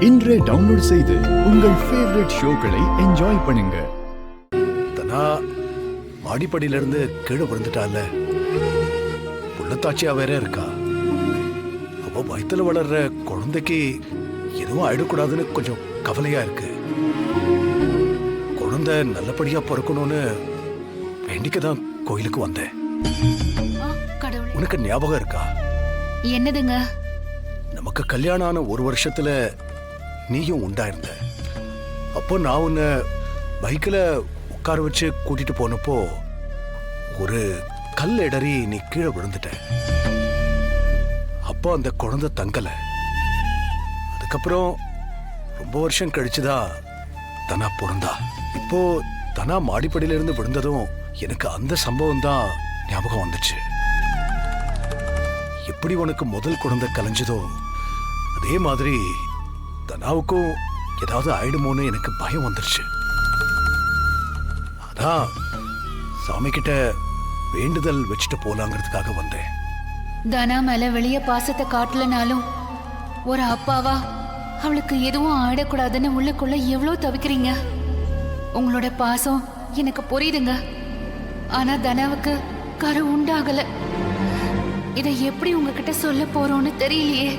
இன்றே டவுன்லோட் செய்து உங்கள் ஃபேவரட் ஷோக்களை என்ஜாய் பண்ணுங்க. தனா மாடிப்படியில இருந்து கீழே விழுந்துட்டால, புள்ளத்தாச்சியா வேற இருக்கா. அவ வயித்துல வளர்ற குழந்தைக்கு எதுவும் ஆயிடக்கூடாதுன்னு கொஞ்சம் கவலையா இருக்கு. குழந்தை நல்லபடியா பிறக்கணும்னு வேண்டிக்கதான் கோயிலுக்கு வந்தேன். உனக்கு ஞாபகம் இருக்கா? என்னதுங்க? நமக்கு கல்யாணம் ஆன ஒரு வருஷத்துல நீயும் உண்டாயிருந்த. அப்போ நான் உன்னை பைக்கில் உட்கார வச்சு கூட்டிட்டு போனப்போ ஒரு கல் இடறி நீ கீழே விழுந்துட்ட. அப்போ அந்த குழந்தை தங்கல. அதுக்கப்புறம் ரொம்ப வருஷம் கழிச்சுதான் தனா பிறந்தா. இப்போ தனா மாடிப்படியில இருந்து விழுந்ததும் எனக்கு அந்த சம்பவம் தான் ஞாபகம் வந்துச்சு. எப்படி உனக்கு முதல் குழந்தை கலைஞ்சதோ அதே மாதிரி தனாவுக்கும் ஏதாவது ஆயிடுமோன்னு எனக்கு பயம் வந்துருச்சு. அதான் சாமி கிட்ட வேண்டுதல் வச்சுட்டு போலாங்கிறதுக்காக வந்தேன். தனா மேல வெளிய பாசத்தை காட்டலனாலும் ஒரு அப்பாவா அவளுக்கு எதுவும் ஆயிடக்கூடாதுன்னு உள்ளுக்குள்ள எவ்வளவு தவிக்கிறீங்க. உங்களோட பாசம் எனக்கு புரியுதுங்க. ஆனா தனாவுக்கு கரு உண்டாகல. இதை எப்படி உங்ககிட்ட சொல்ல போறோம்னு தெரியலையே.